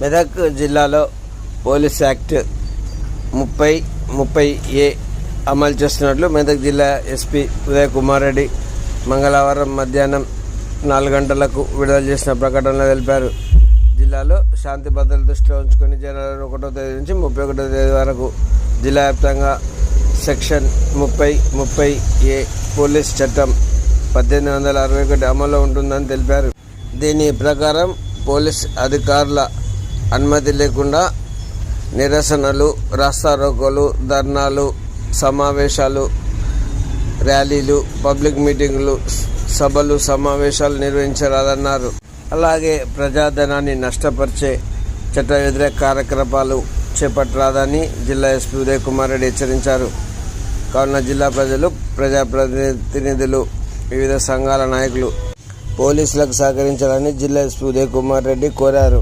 మెదక్ జిల్లాలో police act 30(30)A అమలు చేస్తున్నట్లు మెదక్ జిల్లా ఎస్పీ ఉదయ్ కుమార్ రెడ్డి మంగళవారం మధ్యాహ్నం 4 గంటలకు విడుదల చేసిన ప్రకటనలో తెలిపారు. జిల్లాలో శాంతి భద్రతలు దృష్టిలో ఉంచుకొని జనవరి 1వ తేదీ నుంచి 31వ తేదీ వరకు జిల్లా వ్యాప్తంగా సెక్షన్ 30(30)A పోలీస్ చట్టం 1861 అమల్లో ఉంటుందని తెలిపారు. దీని ప్రకారం పోలీస్ అధికారుల అనుమతి లేకుండా నిరసనలు, రాస్తారోకోలు, ధర్నాలు, సమావేశాలు, ర్యాలీలు, పబ్లిక్ మీటింగులు, సభలు, సమావేశాలు నిర్వహించరాదన్నారు. అలాగే ప్రజాధనాన్ని నష్టపరిచే చట్ట వ్యతిరేక కార్యకలాపాలు చేపట్టరాదని జిల్లా ఎస్పీ ఉదయ్ కుమార్ రెడ్డి హెచ్చరించారు. కావున జిల్లా ప్రజలు, ప్రజాప్రతినిధులు, వివిధ సంఘాల నాయకులు పోలీసులకు సహకరించాలని జిల్లా ఎస్పీ ఉదయ్ కుమార్ రెడ్డి కోరారు.